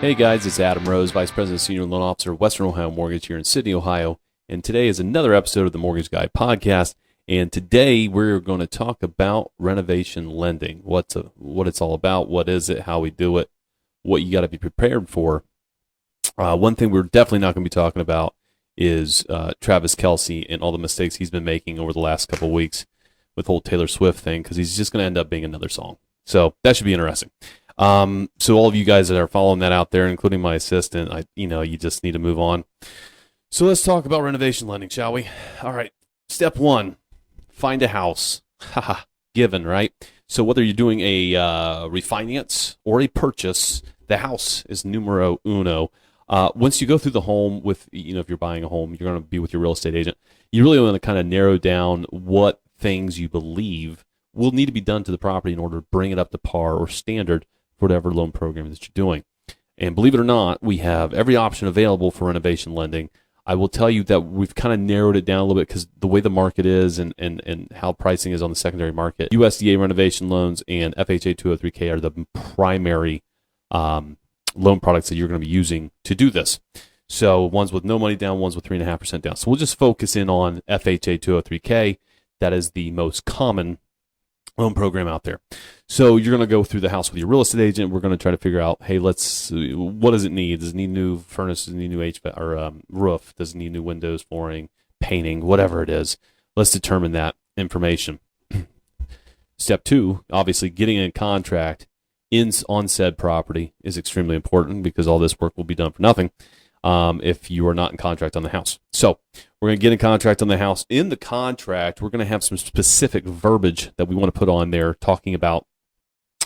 Hey guys, it's Adam Rose, Vice President, Senior Loan Officer, Western Ohio Mortgage here in Sydney, Ohio. And today is another episode of the Mortgage Guy podcast. And today we're going to talk about renovation lending. What it's all about, what is it, how we do it, what you got to be prepared for. One thing we're definitely not going to be talking about is Travis Kelce and all the mistakes he's been making over the last couple of weeks with the whole Taylor Swift thing, because he's just going to end up being another song. So that should be interesting. So all of you guys that are following that out there, including my assistant, you just need to move on. So let's talk about renovation lending, shall we? All right. Step one, find a house. Haha, given, right? So whether you're doing a refinance or a purchase, the house is numero uno. Once you go through the home with, if you're buying a home, you're going to be with your real estate agent. You really want to kind of narrow down what things you believe will need to be done to the property in order to bring it up to par or standard for whatever loan program that you're doing. And believe it or not, we have every option available for renovation lending. I will tell you that we've kind of narrowed it down a little bit because the way the market is and how pricing is on the secondary market. USDA renovation loans and FHA 203K are the primary loan products that you're going to be using to do this. So ones with no money down, ones with 3.5% down. So we'll just focus in on FHA 203K. That is the most common loan program out there. So you're going to go through the house with your real estate agent. We're going to try to figure out, hey, what does it need? Does it need new furnace? Does it need new HVAC or roof? Does it need new windows, flooring, painting, whatever it is? Let's determine that information. Step two, obviously getting a contract on said property is extremely important because all this work will be done for nothing if you are not in contract on the house. So we're going to get in contract on the house. In the contract, we're going to have some specific verbiage that we want to put on there talking about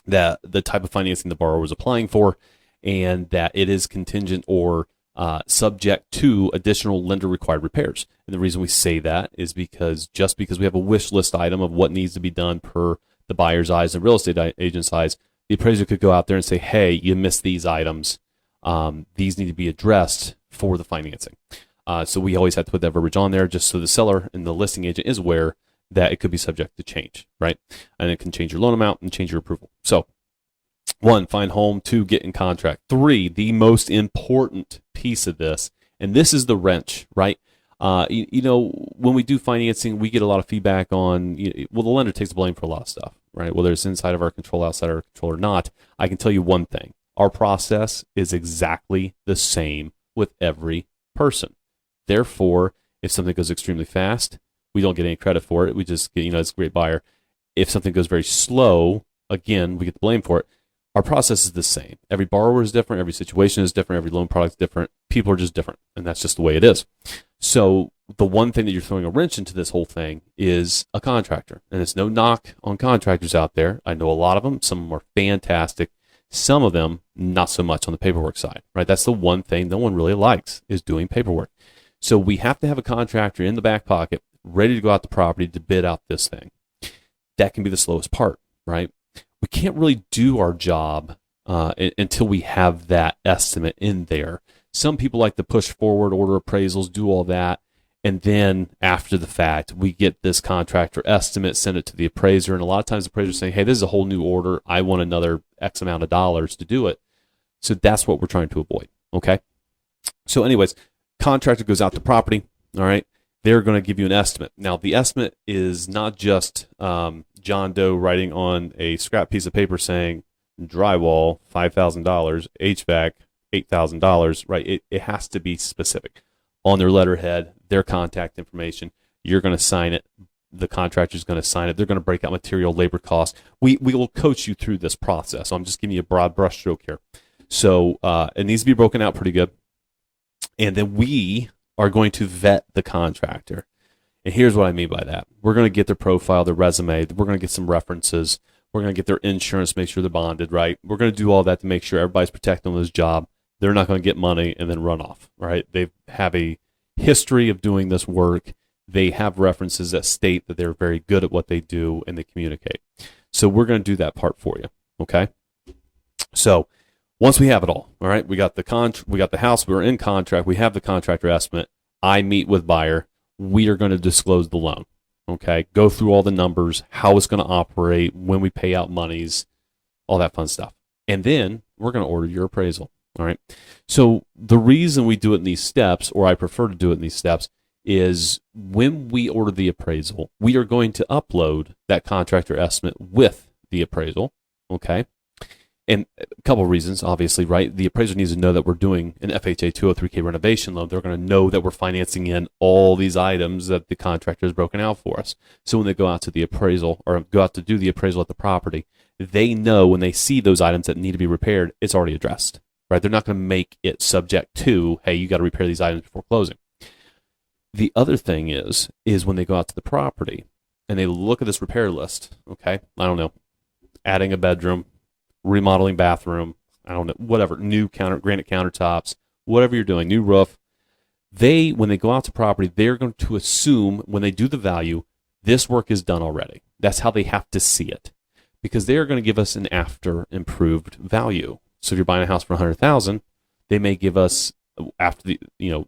the type of financing the borrower is applying for and that it is contingent or subject to additional lender required repairs. And the reason we say that is because just because we have a wish list item of what needs to be done per the buyer's eyes and real estate agent's eyes, the appraiser could go out there and say, hey, you missed these items. These need to be addressed for the financing. So we always have to put that verbiage on there just so the seller and the listing agent is aware that it could be subject to change, right? And it can change your loan amount and change your approval. So 1, find home. 2, get in contract. 3, the most important piece of this, and this is the wrench, right? When we do financing, we get a lot of feedback on, the lender takes the blame for a lot of stuff, right? Whether it's inside of our control, outside of our control or not. I can tell you one thing. Our process is exactly the same with every person. Therefore, if something goes extremely fast, we don't get any credit for it. We just get, it's a great buyer. If something goes very slow, again, we get the blame for it. Our process is the same. Every borrower is different. Every situation is different. Every loan product is different. People are just different. And that's just the way it is. So the one thing that you're throwing a wrench into this whole thing is a contractor. And it's no knock on contractors out there. I know a lot of them. Some of them are fantastic. Some of them, not so much on the paperwork side, right? That's the one thing no one really likes is doing paperwork. So we have to have a contractor in the back pocket ready to go out the property to bid out this thing. That can be the slowest part, right? We can't really do our job until we have that estimate in there. Some people like to push forward, order appraisals, do all that. And then after the fact, we get this contractor estimate, send it to the appraiser. And a lot of times the appraiser is saying, hey, this is a whole new order. I want another X amount of dollars to do it. So that's what we're trying to avoid. Okay. So anyways, contractor goes out to property. All right. They're going to give you an estimate. Now, the estimate is not just John Doe writing on a scrap piece of paper saying drywall, $5,000, HVAC, $8,000, right? It has to be specific. On their letterhead, their contact information, you're going to sign it. The contractor's going to sign it. They're going to break out material, labor costs. We will coach you through this process. So I'm just giving you a broad brushstroke here. So it needs to be broken out pretty good. And then we are going to vet the contractor. And here's what I mean by that. We're going to get their profile, their resume. We're going to get some references. We're going to get their insurance, make sure they're bonded, right? We're going to do all that to make sure everybody's protected on this job. They're not going to get money and then run off, right? They have a history of doing this work. They have references that state that they're very good at what they do and they communicate. So we're going to do that part for you, okay? So once we have it all right, we got the house, we're in contract, we have the contractor estimate. I meet with buyer. We are going to disclose the loan, okay? Go through all the numbers, how it's going to operate, when we pay out monies, all that fun stuff. And then we're going to order your appraisal. All right. So the reason we do it in these steps, or I prefer to do it in these steps, is when we order the appraisal, we are going to upload that contractor estimate with the appraisal. Okay. And a couple of reasons, obviously, right? The appraiser needs to know that we're doing an FHA 203K renovation loan. They're going to know that we're financing in all these items that the contractor has broken out for us. So when they go out to the appraisal or go out to do the appraisal at the property, they know when they see those items that need to be repaired, it's already addressed, right? They're not going to make it subject to, hey, you got to repair these items before closing. The other thing is when they go out to the property and they look at this repair list, okay, I don't know, adding a bedroom, remodeling bathroom, I don't know, whatever, new granite countertops, whatever you're doing, new roof. When they go out to property, they're going to assume when they do the value, this work is done already. That's how they have to see it, because they're going to give us an after improved value. So if you're buying a house for $100,000, they may give us after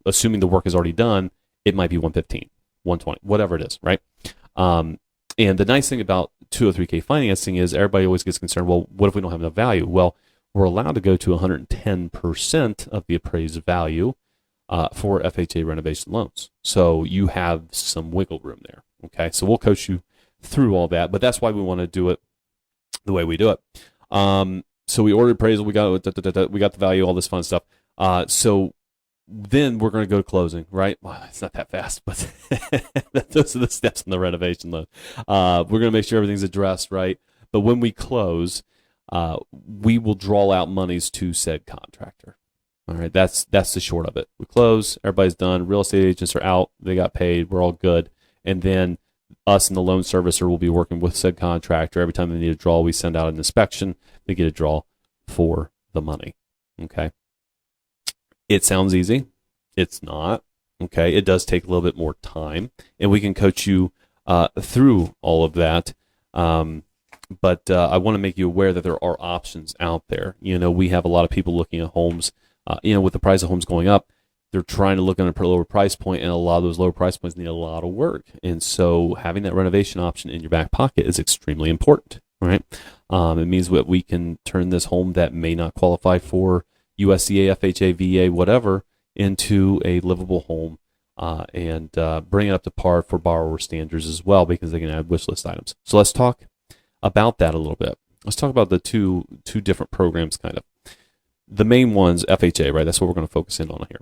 assuming the work is already done, it might be 115, 120, whatever it is, right? And the nice thing about 203K financing is everybody always gets concerned, well, what if we don't have enough value? Well, we're allowed to go to 110% of the appraised value for FHA renovation loans. So you have some wiggle room there, okay? So we'll coach you through all that, but that's why we want to do it the way we do it. So we ordered appraisal, we got the value, all this fun stuff. So then we're going to go to closing, right? Well, it's not that fast, but those are the steps in the renovation loan. We're going to make sure everything's addressed, right? But when we close, we will draw out monies to said contractor. All right, that's the short of it. We close, everybody's done, real estate agents are out, they got paid, we're all good. And then us and the loan servicer will be working with said contractor. Every time they need a draw, we send out an inspection, they get a draw for the money, okay? It sounds easy. It's not. Okay. It does take a little bit more time, and we can coach you through all of that. But I want to make you aware that there are options out there. We have a lot of people looking at homes. With the price of homes going up, they're trying to look at a lower price point, and a lot of those lower price points need a lot of work. And so having that renovation option in your back pocket is extremely important, right? It means that we can turn this home that may not qualify for USDA, FHA, VA, whatever, into a livable home and bring it up to par for borrower standards as well, because they can add wish list items. So let's talk about that a little bit. Let's talk about the two different programs, kind of. The main one's FHA, right? That's what we're going to focus in on here.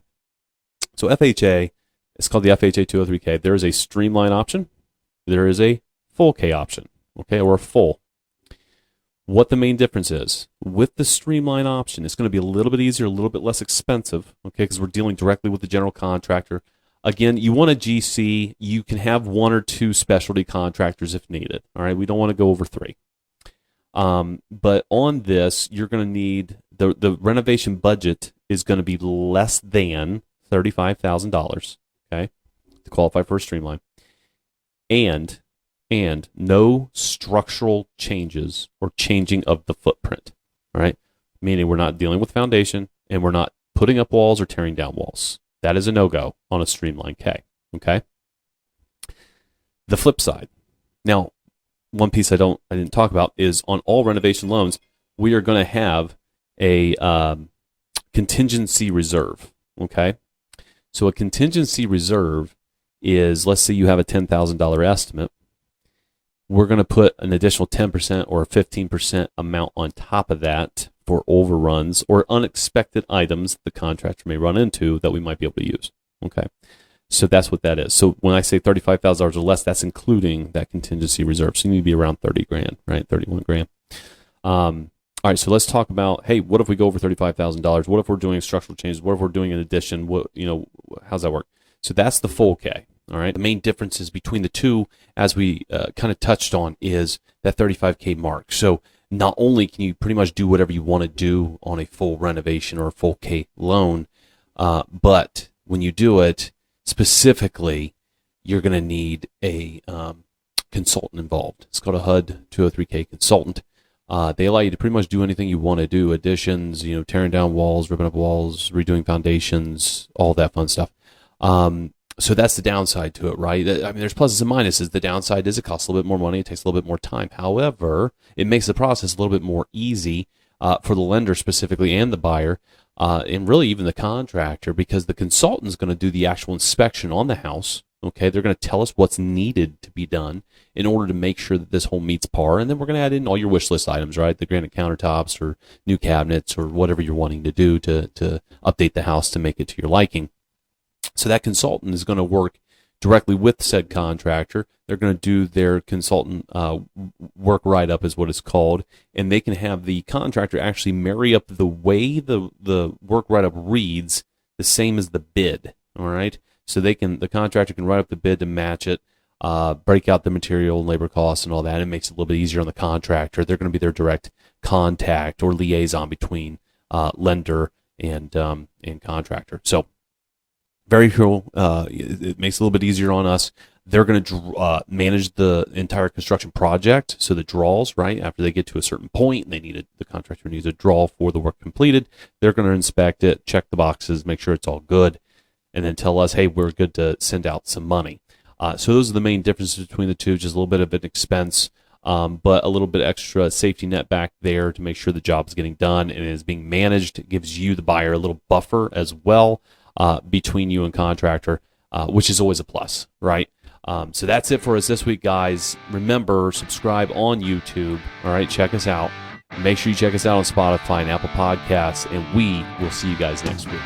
So FHA, it's called the FHA 203K. There is a streamline option. There is a full K option, okay, or a full. What the main difference is, with the streamline option, it's going to be a little bit easier, a little bit less expensive, okay, because we're dealing directly with the general contractor. Again, you want a GC, you can have one or two specialty contractors if needed, all right? We don't want to go over 3. But on this, you're going to need, the renovation budget is going to be less than $35,000, okay, to qualify for a streamline. And no structural changes or changing of the footprint, all right? Meaning we're not dealing with foundation, and we're not putting up walls or tearing down walls. That is a no-go on a streamline K, okay? The flip side. Now, one piece I didn't talk about is on all renovation loans, we are going to have a contingency reserve, okay? So a contingency reserve is, let's say you have a $10,000 estimate. We're going to put an additional 10% or a 15% amount on top of that for overruns or unexpected items the contractor may run into that we might be able to use. Okay, so that's what that is. So when I say $35,000 or less, that's including that contingency reserve. So you need to be around 30 grand, right? 31 grand. All right, so let's talk about, hey, what if we go over $35,000? What if we're doing structural changes? What if we're doing an addition? How's that work? So that's the full K. All right. The main differences between the two, as we kind of touched on, is that 35K mark. So not only can you pretty much do whatever you want to do on a full renovation or a full K loan, but when you do it, specifically, you're going to need a consultant involved. It's called a HUD 203K consultant. They allow you to pretty much do anything you want to do, additions, tearing down walls, ripping up walls, redoing foundations, all that fun stuff. So that's the downside to it, right? I mean, there's pluses and minuses. The downside is it costs a little bit more money. It takes a little bit more time. However, it makes the process a little bit more easy for the lender specifically and the buyer, and really even the contractor, because the consultant is going to do the actual inspection on the house. Okay, they're going to tell us what's needed to be done in order to make sure that this home meets par, and then we're going to add in all your wish list items, right? The granite countertops or new cabinets or whatever you're wanting to do to update the house to make it to your liking. So that consultant is going to work directly with said contractor. They're going to do their consultant work write-up is what it's called, and they can have the contractor actually marry up the way the work write-up reads the same as the bid, all right? So the contractor can write up the bid to match it, break out the material and labor costs and all that. It makes it a little bit easier on the contractor. They're going to be their direct contact or liaison between lender and contractor. So very cool. It makes it a little bit easier on us. They're going to manage the entire construction project. So the draws, right, after they get to a certain point, the contractor needs a draw for the work completed. They're going to inspect it, check the boxes, make sure it's all good, and then tell us, hey, we're good to send out some money. So those are the main differences between the two, just a little bit of an expense, but a little bit extra safety net back there to make sure the job is getting done and is being managed. It gives you, the buyer, a little buffer as well between you and contractor, which is always a plus, right? So that's it for us this week, guys. Remember, subscribe on YouTube. All right, check us out. Make sure you check us out on Spotify and Apple Podcasts, and we will see you guys next week.